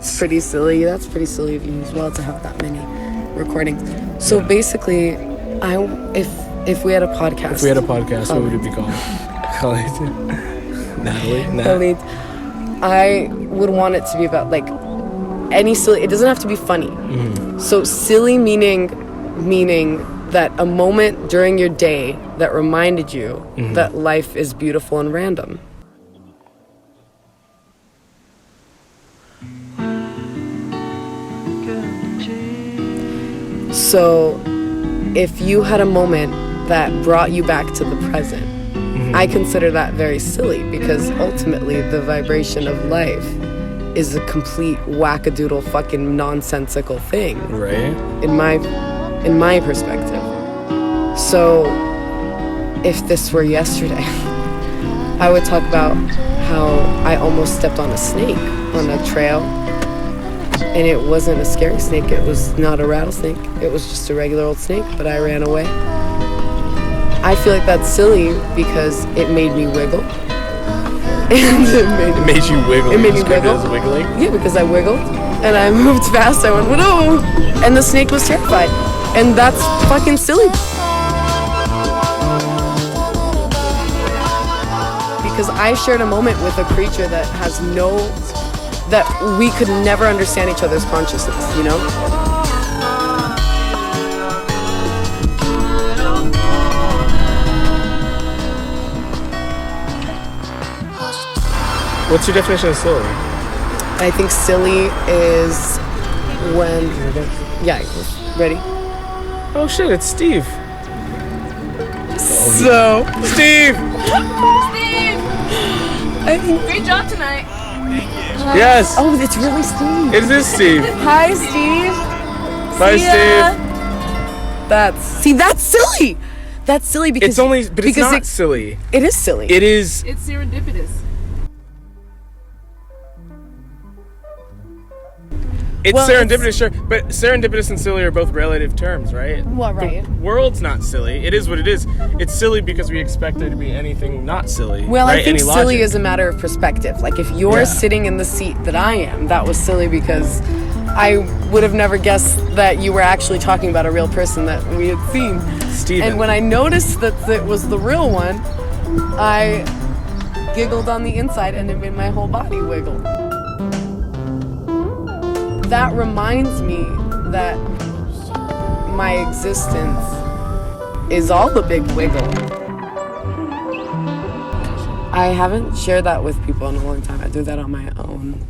It's pretty silly. That's pretty silly of you as well to have that many recordings. So basically, if we had a podcast. If we had a podcast, what would it be called? Natalie? Khalid. I would want it to be about like any silly. It doesn't have to be funny. Mm-hmm. So silly meaning that a moment during your day that reminded you that life is beautiful and random. So if you had a moment that brought you back to the present, I consider that very silly because ultimately the vibration of life is a complete wackadoodle fucking nonsensical thing. Right. In my perspective. So if this were yesterday, I would talk about how I almost stepped on a snake on a trail. And it wasn't a scary snake. It was not a rattlesnake. It was just a regular old snake, but I ran away. I feel like that's silly because it made me wiggle. And It made you wiggle. It made me Just 'cause it wiggle. was wiggling? Yeah, because I wiggled and I moved fast. I went, whoa! And the snake was terrified. And that's fucking silly. Because I shared a moment with a creature that has that we could never understand each other's consciousness, you know? What's your definition of silly? I think silly is when... Yeah, ready? Oh shit, it's Steve. So... Steve! I think... Great job tonight. Yes! Oh, it's really Steve. It is Steve. Hi, Steve. Bye, See ya. Steve. That's silly. That's silly because... But it's not silly. It is silly. It is... It's serendipitous. It's Well, serendipitous, sure, but serendipitous and silly are both relative terms, right? What, right? The world's not silly. It is what it is. It's silly because we expect there to be anything not silly. Well, right? I think Any silly logic. is a matter of perspective. Like, if you're sitting in the seat that I am, that was silly because I would have never guessed that you were actually talking about a real person that we had seen. Steven. And when I noticed that it was the real one, I giggled on the inside and it made my whole body wiggle. That reminds me that my existence is all a big wiggle. I haven't shared that with people in a long time. I do that on my own.